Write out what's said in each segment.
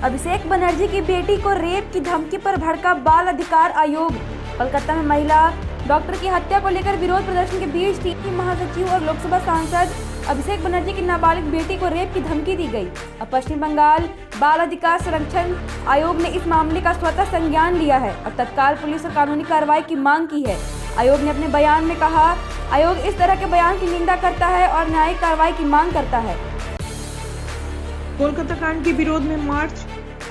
अभिषेक बनर्जी की बेटी को रेप की धमकी पर भड़का बाल अधिकार आयोग। कोलकाता में महिला डॉक्टर की हत्या को लेकर विरोध प्रदर्शन के बीच टीम की महासचिव और लोकसभा सांसद अभिषेक बनर्जी की नाबालिग बेटी को रेप की धमकी दी गई। अब पश्चिम बंगाल बाल अधिकार संरक्षण आयोग ने इस मामले का स्वतः संज्ञान लिया है और तत्काल पुलिस और कानूनी कार्रवाई की मांग की है। आयोग ने अपने बयान में कहा, आयोग इस तरह के बयान की निंदा करता है और न्यायिक कार्रवाई की मांग करता है। कोलकाता कांड के विरोध में मार्च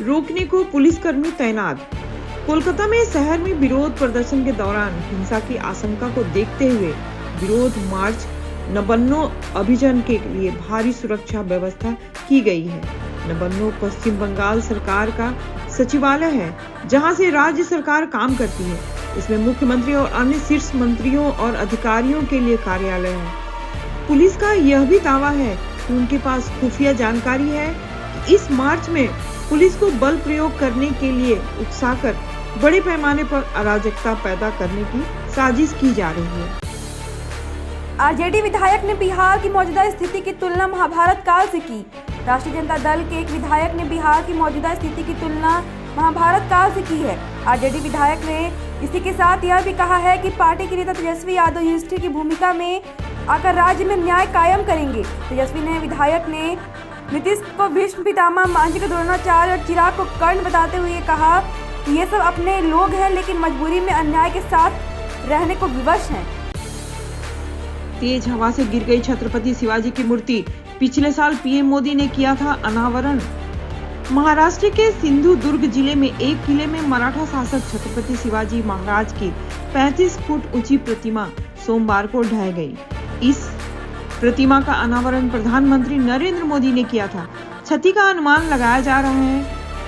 रोकने को पुलिसकर्मी तैनात। कोलकाता में शहर में विरोध प्रदर्शन के दौरान हिंसा की आशंका को देखते हुए विरोध मार्च नबन्नो अभियान के लिए भारी सुरक्षा व्यवस्था की गई है। नबन्नो पश्चिम बंगाल सरकार का सचिवालय है, जहां से राज्य सरकार काम करती है। इसमें मुख्यमंत्री और अन्य शीर्ष मंत्रियों और अधिकारियों के लिए कार्यालय है। पुलिस का यह भी दावा है कि उनके पास खुफिया जानकारी है कि इस मार्च में पुलिस को बल प्रयोग करने के लिए उकसाकर बड़े पैमाने पर अराजकता पैदा करने की साजिश की जा रही है। आरजेडी विधायक ने बिहार की मौजूदा स्थिति की तुलना महाभारत काल से की। राष्ट्रीय जनता दल के एक विधायक ने बिहार की मौजूदा स्थिति की तुलना महाभारत काल से की है। आरजेडी विधायक ने इसी के साथ यह भी कहा है कि पार्टी के नेता तेजस्वी यादव युधिष्ठिर की भूमिका में आकर राज्य में न्याय कायम करेंगे। तेजस्वी ने विधायक ने नीतीश को भीष्म पितामह, मांझी को द्रोणाचार्य और चिराग को कर्ण बताते हुए कहा कि ये सब अपने लोग हैं, लेकिन मजबूरी में अन्याय के साथ रहने को विवश हैं। तेज हवा से गिर गई छत्रपति शिवाजी की मूर्ति। पिछले साल पीएम मोदी ने किया था अनावरण। महाराष्ट्र के सिंधुदुर्ग जिले में एक किले में मराठा शासक छत्रपति शिवाजी महाराज की 35 फुट ऊंची प्रतिमा सोमवार को ढह गई। इस प्रतिमा का अनावरण प्रधानमंत्री नरेंद्र मोदी ने किया था। क्षति का अनुमान लगाया जा रहा है।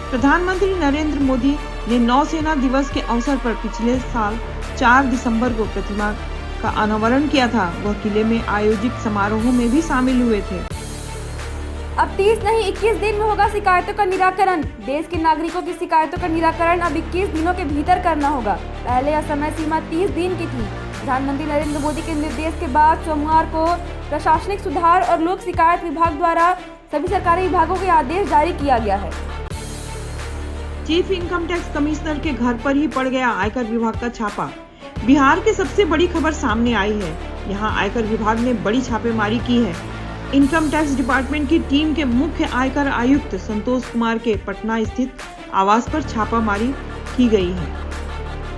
प्रधानमंत्री नरेंद्र मोदी ने नौसेना दिवस के अवसर पर पिछले साल 4 दिसंबर को प्रतिमा का अनावरण किया था। वह किले में आयोजित समारोह में भी शामिल हुए थे। अब 30 नहीं 21 दिन में होगा शिकायतों का निराकरण। देश के नागरिकों की शिकायतों का निराकरण अब 21 दिनों के भीतर करना होगा। पहले यह समय सीमा 30 दिन की थी। प्रधानमंत्री नरेंद्र मोदी के निर्देश के बाद सोमवार को प्रशासनिक सुधार और लोक शिकायत विभाग द्वारा सभी सरकारी विभागों के आदेश जारी किया गया है। चीफ इनकम टैक्स कमिश्नर के घर पर ही पड़ गया आयकर विभाग का छापा। बिहार की सबसे बड़ी खबर सामने आई है। यहाँ आयकर विभाग ने बड़ी छापेमारी की है। इनकम टैक्स डिपार्टमेंट की टीम के मुख्य आयकर आयुक्त संतोष कुमार के पटना स्थित आवास पर छापामारी की गई है।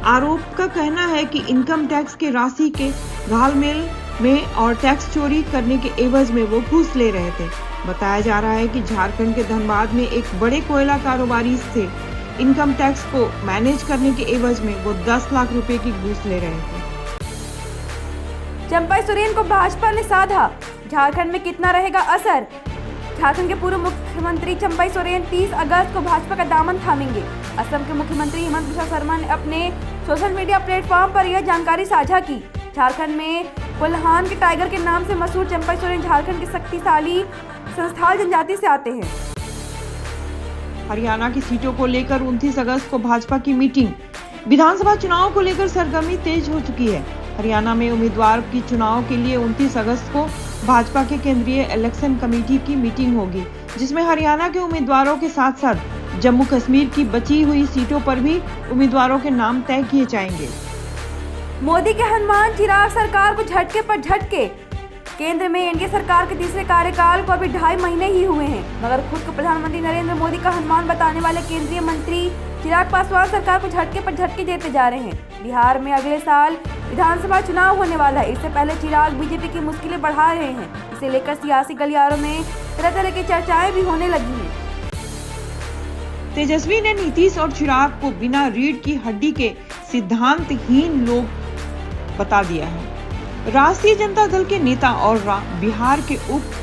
आरोप का कहना है कि इनकम टैक्स के राशि के घालमेल में और टैक्स चोरी करने के एवज में वो घूस ले रहे थे। बताया जा रहा है कि झारखंड के धनबाद में एक बड़े कोयला कारोबारी से इनकम टैक्स को मैनेज करने के एवज में वो 10 लाख रुपए की घूस ले रहे थे। चंपा सोरेन को भाजपा ने साधा। झारखंड में कितना रहेगा असर? झारखंड के पूर्व मुख्यमंत्री चंपा सोरेन 30 अगस्त को भाजपा का दामन थामेंगे। असम के मुख्यमंत्री हेमंत बिस्वा शर्मा ने अपने सोशल मीडिया प्लेटफॉर्म पर यह जानकारी साझा की। झारखंड में कोल्हान के टाइगर के नाम से मशहूर चंपा सोरेन झारखंड की शक्तिशाली संस्थाल जनजाति से आते हैं। हरियाणा की सीटों को लेकर 29 अगस्त को भाजपा की मीटिंग। विधानसभा चुनाव को लेकर सरगर्मी तेज हो चुकी है। हरियाणा में उम्मीदवार की चुनाव के लिए 29 अगस्त को भाजपा के केंद्रीय इलेक्शन कमेटी की मीटिंग होगी, जिसमें हरियाणा के उम्मीदवारों के साथ साथ जम्मू कश्मीर की बची हुई सीटों पर भी उम्मीदवारों के नाम तय किए जाएंगे। मोदी के हनुमान चिराग सरकार को झटके पर झटके। केंद्र में एनडीए सरकार के तीसरे कार्यकाल को अभी 2.5 महीने ही हुए हैं, मगर खुद को प्रधानमंत्री नरेंद्र मोदी का हनुमान बताने वाले केंद्रीय मंत्री चिराग पासवान सरकार को झटके पर झटके देते जा रहे हैं। बिहार में अगले साल विधानसभा चुनाव होने वाला है। इससे पहले चिराग बीजेपी की मुश्किलें बढ़ा रहे हैं। इसे लेकर सियासी गलियारों में तरह तरह की चर्चाएं भी होने लगी हैं। तेजस्वी ने नीतीश और चिराग को बिना रीढ़ की हड्डी के सिद्धांतहीन लोग बता दिया है। राष्ट्रीय जनता दल के नेता और बिहार के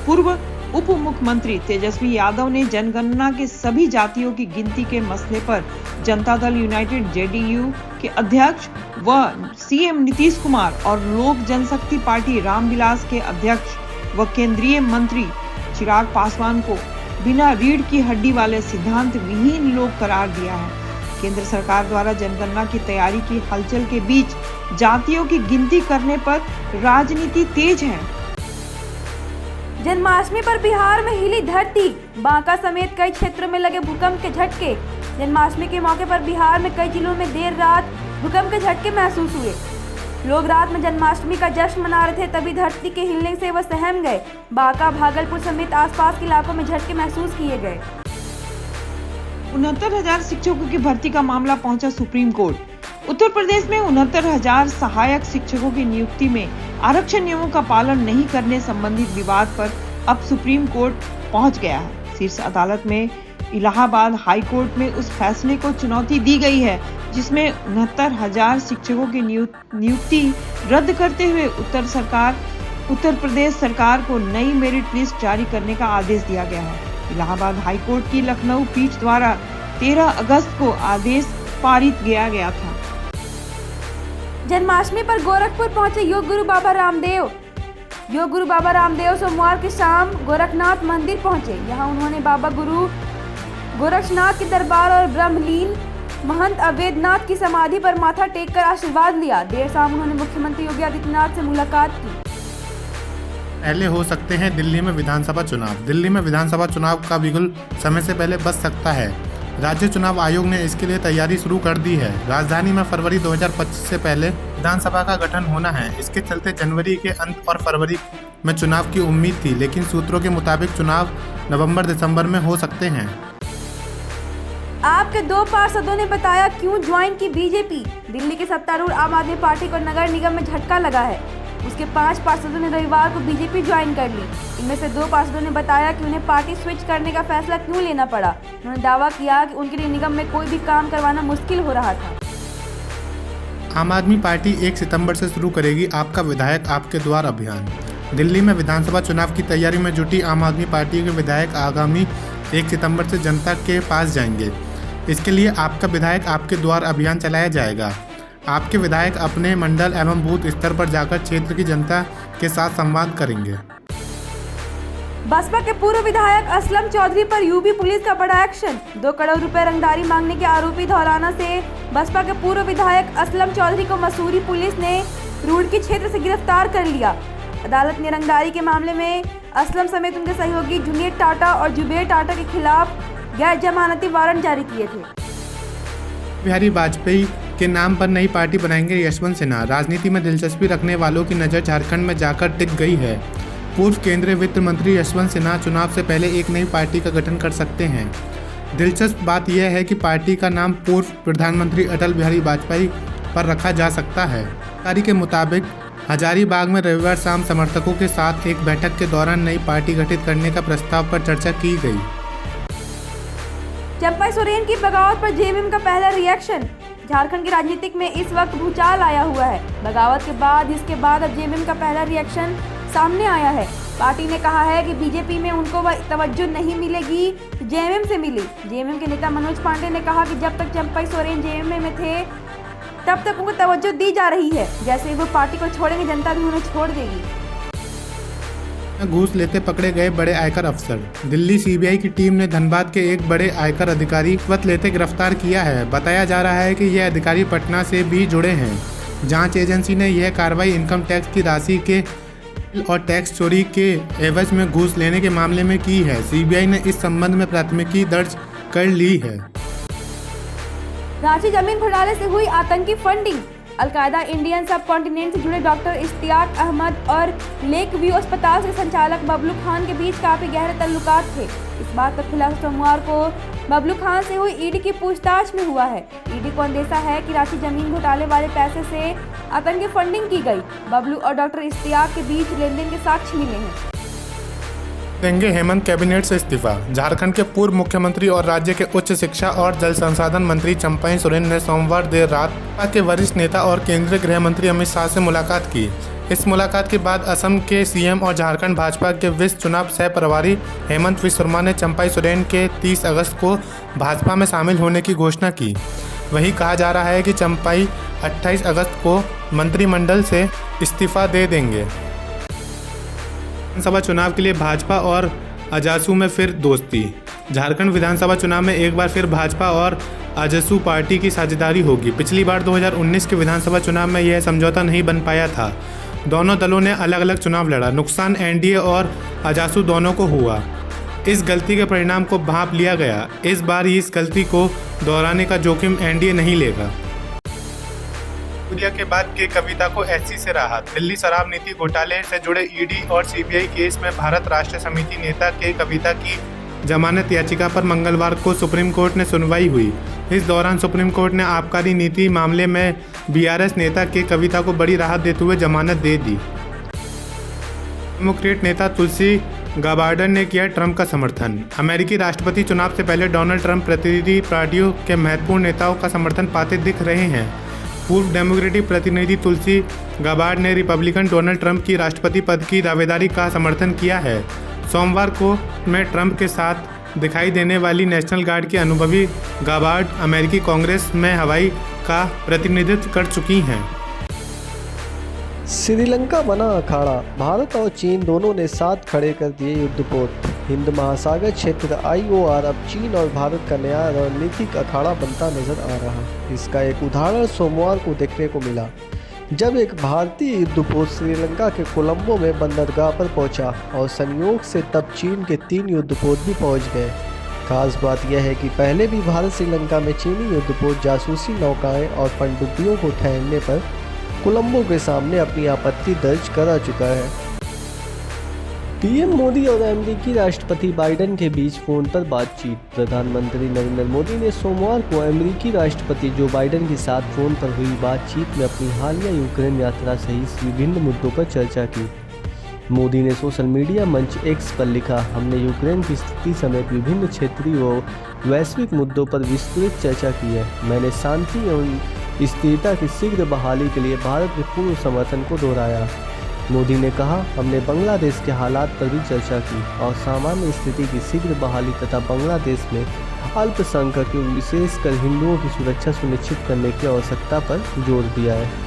पूर्व उप मुख्यमंत्री तेजस्वी यादव ने जनगणना के सभी जातियों की गिनती के मसले पर जनता दल यूनाइटेड जेडीयू के अध्यक्ष व सीएम नीतीश कुमार और लोक जनशक्ति पार्टी रामविलास के अध्यक्ष व केंद्रीय मंत्री चिराग पासवान को बिना रीढ़ की हड्डी वाले सिद्धांत विहीन लोग करार दिया है। केंद्र सरकार द्वारा जनगणना की तैयारी की हलचल के बीच जातियों की गिनती करने पर राजनीति तेज है। जन्माष्टमी पर बिहार में हिली धरती, बांका समेत कई क्षेत्रों में लगे भूकंप के झटके। जन्माष्टमी के मौके पर बिहार में कई जिलों में देर रात भूकंप के झटके महसूस हुए। लोग रात में जन्माष्टमी का जश्न मना रहे थे, तभी धरती के हिलने से वह सहम गए। बांका, भागलपुर समेत आसपास के इलाकों में झटके महसूस किए गए। 69,000 शिक्षकों की भर्ती का मामला पहुंचा सुप्रीम कोर्ट। उत्तर प्रदेश में 69,000 सहायक शिक्षकों की नियुक्ति में आरक्षण नियमों का पालन नहीं करने संबंधित विवाद पर अब सुप्रीम कोर्ट पहुंच गया है। शीर्ष अदालत में इलाहाबाद हाई कोर्ट में उस फैसले को चुनौती दी गई है जिसमें 69,000 शिक्षकों की नियुक्ति रद्द करते हुए उत्तर प्रदेश सरकार को नई मेरिट लिस्ट जारी करने का आदेश दिया गया है। इलाहाबाद हाई कोर्ट की लखनऊ पीठ द्वारा 13 अगस्त को आदेश पारित किया गया था। जन्माष्टमी पर गोरखपुर पहुंचे योग गुरु बाबा रामदेव। योग गुरु बाबा रामदेव सोमवार की शाम गोरखनाथ मंदिर पहुंचे। यहां उन्होंने बाबा गुरु गोरक्षनाथ के दरबार और ब्रह्मलीन महंत अवैधनाथ की समाधि पर माथा टेककर आशीर्वाद लिया। देर शाम उन्होंने मुख्यमंत्री योगी आदित्यनाथ से मुलाकात की। पहले हो सकते हैं दिल्ली में विधानसभा चुनाव। दिल्ली में विधानसभा चुनाव का बिगुल समय से पहले बज सकता है। राज्य चुनाव आयोग ने इसके लिए तैयारी शुरू कर दी है। राजधानी में फरवरी 2025 से पहले विधानसभा का गठन होना है। इसके चलते जनवरी के अंत और फरवरी में चुनाव की उम्मीद थी, लेकिन सूत्रों के मुताबिक चुनाव नवंबर-दिसंबर में हो सकते हैं। आपके 2 पार्षदों ने बताया क्यों ज्वाइन की बीजेपी। दिल्ली के सत्तारूढ़ आम आदमी पार्टी को नगर निगम में झटका लगा है। उसके 5 पार्षदों ने रविवार को बीजेपी ज्वाइन कर ली। इनमें से 2 पार्षदों ने बताया कि उन्हें पार्टी स्विच करने का फैसला क्यों लेना पड़ा। उन्होंने दावा किया कि उनके लिए निगम में कोई भी काम करवाना मुश्किल हो रहा था। आम आदमी पार्टी 1 सितंबर से शुरू करेगी आपका विधायक आपके द्वार अभियान। दिल्ली में विधानसभा चुनाव की तैयारी में जुटी आम आदमी पार्टी के विधायक आगामी 1 सितंबर से जनता के पास जाएंगे। इसके लिए आपका विधायक आपके द्वार अभियान चलाया जाएगा। आपके विधायक अपने मंडल एवं बूथ स्तर पर जाकर क्षेत्र की जनता के साथ संवाद करेंगे। बसपा के पूर्व विधायक असलम चौधरी पर यूपी पुलिस का बड़ा एक्शन। 2 करोड़ रुपए रंगदारी मांगने के आरोपी धौलाना से बसपा के पूर्व विधायक असलम चौधरी को मसूरी पुलिस ने रुड़की क्षेत्र से गिरफ्तार कर लिया। अदालत ने रंगदारी के मामले में असलम समेत उनके सहयोगी जुनेद टाटा और जुबेर टाटा के खिलाफ गैर जमानती वारंट जारी किए थे। बिहारी वाजपेयी के नाम पर नई पार्टी बनाएंगे यशवंत सिन्हा। राजनीति में दिलचस्पी रखने वालों की नज़र झारखंड में जाकर टिक गई है। पूर्व केंद्रीय वित्त मंत्री यशवंत सिन्हा चुनाव से पहले एक नई पार्टी का गठन कर सकते हैं। दिलचस्प बात यह है कि पार्टी का नाम पूर्व प्रधानमंत्री अटल बिहारी वाजपेयी पर रखा जा सकता है। जानकारी के मुताबिक हजारीबाग में रविवार शाम समर्थकों के साथ एक बैठक के दौरान नई पार्टी गठित करने का प्रस्ताव पर चर्चा की गई। चंपई सोरेन की बगावत पर जेएमएम का पहला रिएक्शन। झारखंड की राजनीतिक में इस वक्त भूचाल आया हुआ है। बगावत के बाद इसके बाद अब जेएमएम का पहला रिएक्शन सामने आया है। पार्टी ने कहा है कि बीजेपी में उनको वह तवज्जो नहीं मिलेगी तो जेएमएम से मिली। जेएमएम के नेता मनोज पांडे ने कहा कि जब तक चंपई सोरेन जेएमएम में थे तब तक उनको तवज्जो दी जा रही है। जैसे ही वो पार्टी को छोड़ेंगे जनता भी उन्हें छोड़ देगी। घूस लेते पकड़े गए बड़े आयकर अफसर। दिल्ली सीबीआई की टीम ने धनबाद के एक बड़े आयकर अधिकारी रिश्वत लेते गिरफ्तार किया है। बताया जा रहा है कि यह अधिकारी पटना से भी जुड़े हैं। जांच एजेंसी ने यह कार्रवाई इनकम टैक्स की राशि के और टैक्स चोरी के एवज में घूस लेने के मामले में की है। सीबीआई ने इस संबंध में प्राथमिकी दर्ज कर ली है। रांची जमीन घोटाले से हुई आतंकी फंडिंग। अलकायदा इंडियन सब कॉन्टिनेंट से जुड़े डॉक्टर इश्तियाक अहमद और लेक व्यू अस्पताल के संचालक बबलू खान के बीच काफी गहरे ताल्लुकात थे। इस बात का खुलासा सोमवार को बबलू खान से हुई ईडी की पूछताछ में हुआ है। ईडी को अंदेशा है कि रांची जमीन घोटाले वाले पैसे से आतंकी फंडिंग की गई। बबलू और डॉक्टर इश्तियाक के बीच लेनदेन के साक्ष्य मिले हैं। देंगे हेमंत कैबिनेट से इस्तीफा। झारखंड के पूर्व मुख्यमंत्री और राज्य के उच्च शिक्षा और जल संसाधन मंत्री चंपई सोरेन ने सोमवार देर रात भाजपा के वरिष्ठ नेता और केंद्रीय गृह मंत्री अमित शाह से मुलाकात की। इस मुलाकात के बाद असम के सीएम और झारखंड भाजपा के विश्व चुनाव सह प्रभारी हेमंत विश्व शर्मा ने चंपई सोरेन के 30 अगस्त को भाजपा में शामिल होने की घोषणा की। वहीं कहा जा रहा है कि चंपई 28 अगस्त को मंत्रिमंडल से इस्तीफा दे देंगे। विधानसभा चुनाव के लिए भाजपा और आजसू में फिर दोस्ती। झारखंड विधानसभा चुनाव में एक बार फिर भाजपा और आजसू पार्टी की साझेदारी होगी। पिछली बार 2019 के विधानसभा चुनाव में यह समझौता नहीं बन पाया था। दोनों दलों ने अलग अलग चुनाव लड़ा। नुकसान एनडीए और अजासू दोनों को हुआ। इस गलती के परिणाम को भांप लिया गया। इस बार इस गलती को दोहराने का जोखिम एनडीए नहीं लेगा। सूर्या के बाद के कविता को एससी से राहत। दिल्ली शराब नीति घोटाले से जुड़े ईडी और सीबीआई केस में भारत राष्ट्र समिति नेता के कविता की जमानत याचिका पर मंगलवार को सुप्रीम कोर्ट ने सुनवाई हुई। इस दौरान सुप्रीम कोर्ट ने आबकारी नीति मामले में बीआरएस नेता के कविता को बड़ी राहत देते हुए जमानत दे दी। डेमोक्रेट नेता तुलसी गाबार्ड ने किया ट्रंप का समर्थन। अमेरिकी राष्ट्रपति चुनाव से पहले डोनाल्ड ट्रंप प्रतिनिधि पार्टियों के महत्वपूर्ण नेताओं का समर्थन पाते दिख रहे हैं। पूर्व डेमोक्रेटिक प्रतिनिधि तुलसी गाबार्ड ने रिपब्लिकन डोनाल्ड ट्रंप की राष्ट्रपति पद की दावेदारी का समर्थन किया है। सोमवार को में ट्रंप के साथ दिखाई देने वाली नेशनल गार्ड की अनुभवी गाबार्ड अमेरिकी कांग्रेस में हवाई का प्रतिनिधित्व कर चुकी हैं। श्रीलंका बना अखाड़ा। भारत और चीन दोनों ने साथ खड़े कर दिए युद्धपोत। हिंद महासागर क्षेत्र IOR अब चीन और भारत का नया रणनीतिक अखाड़ा बनता नजर आ रहा। इसका एक उदाहरण सोमवार को देखने को मिला, जब एक भारतीय युद्धपोत श्रीलंका के कोलंबो में बंदरगाह पर पहुंचा और संयोग से तब चीन के 3 युद्धपोत भी पहुंच गए। खास बात यह है कि पहले भी भारत श्रीलंका में चीनी युद्धपोत जासूसी नौकाएं और पनडुब्बियों को ठहरने पर कोलंबो के सामने अपनी आपत्ति दर्ज करा चुका है। पीएम मोदी और अमेरिकी राष्ट्रपति बाइडेन के बीच फोन पर बातचीत। प्रधानमंत्री नरेंद्र मोदी ने सोमवार को अमेरिकी राष्ट्रपति जो बाइडेन के साथ फोन पर हुई बातचीत में अपनी हालिया यूक्रेन यात्रा सहित विभिन्न मुद्दों पर चर्चा की। मोदी ने सोशल मीडिया मंच X पर लिखा, हमने यूक्रेन की स्थिति समेत विभिन्न क्षेत्रीय व वैश्विक मुद्दों पर विस्तृत चर्चा की है। मैंने शांति एवं स्थिरता की शीघ्र बहाली के लिए भारत के पूर्ण समर्थन को दोहराया। मोदी ने कहा, हमने बांग्लादेश के हालात पर भी चर्चा की और सामान्य स्थिति की शीघ्र बहाली तथा बांग्लादेश में अल्पसंख्यकों विशेषकर हिंदुओं की सुरक्षा सुनिश्चित करने की आवश्यकता पर जोर दिया है।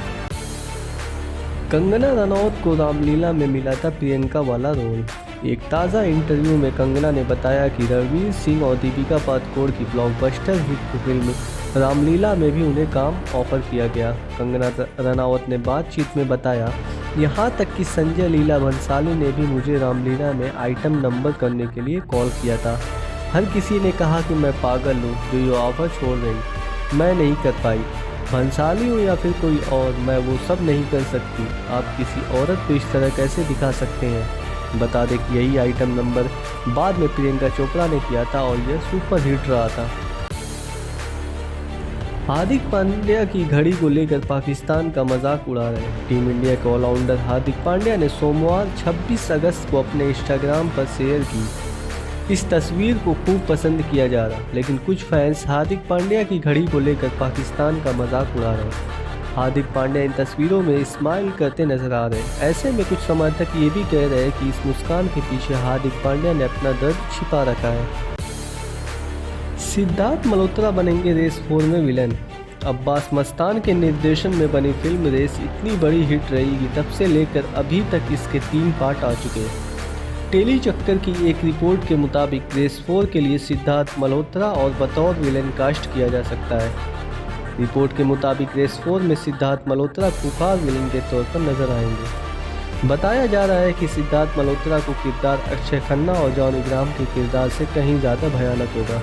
कंगना रनौत को रामलीला में मिला था प्रियंका वाला रोल। एक ताज़ा इंटरव्यू में कंगना ने बताया कि रणवीर सिंह और दीपिका पादुकोण की ब्लॉकबस्टर हिट फिल्म रामलीला में भी उन्हें काम ऑफर किया गया। कंगना रनौत ने बातचीत में बताया, यहाँ तक कि संजय लीला भंसाली ने भी मुझे रामलीला में आइटम नंबर करने के लिए कॉल किया था। हर किसी ने कहा कि मैं पागल हूँ जो ये ऑफर छोड़ रही, मैं नहीं कर पाई। भंसाली हो या फिर कोई और, मैं वो सब नहीं कर सकती। आप किसी औरत को इस तरह कैसे दिखा सकते हैं। बता दें कि यही आइटम नंबर बाद में प्रियंका चोपड़ा ने किया था और यह सुपर हिट रहा था। हार्दिक पांड्या की घड़ी को लेकर पाकिस्तान का मजाक उड़ा रहे। टीम इंडिया के ऑलराउंडर हार्दिक पांड्या ने सोमवार 26 अगस्त को अपने इंस्टाग्राम पर शेयर की। इस तस्वीर को खूब पसंद किया जा रहा, लेकिन कुछ फैंस हार्दिक पांड्या की घड़ी को लेकर पाकिस्तान का मजाक उड़ा रहे। हार्दिक पांड्या इन तस्वीरों में स्माइल करते नजर आ रहे। ऐसे में कुछ समर्थक ये भी कह रहे हैं कि इस मुस्कान के पीछे हार्दिक पांड्या ने अपना दर्द छिपा रखा है। सिद्धार्थ मल्होत्रा बनेंगे रेस 4 में विलन। अब्बास मस्तान के निर्देशन में बनी फिल्म रेस इतनी बड़ी हिट रही कि तब से लेकर अभी तक इसके 3 पार्ट आ चुके हैं। टेली चक्कर की एक रिपोर्ट के मुताबिक रेस 4 के लिए सिद्धार्थ मल्होत्रा और बतौर विलेन कास्ट किया जा सकता है। रिपोर्ट के मुताबिक रेस 4 में सिद्धार्थ मल्होत्रा खुखार विलेन के तौर पर नजर आएंगे। बताया जा रहा है कि सिद्धार्थ मल्होत्रा को किरदार अक्षय खन्ना और जॉन इब्राहिम के किरदार से कहीं ज़्यादा भयानक होगा।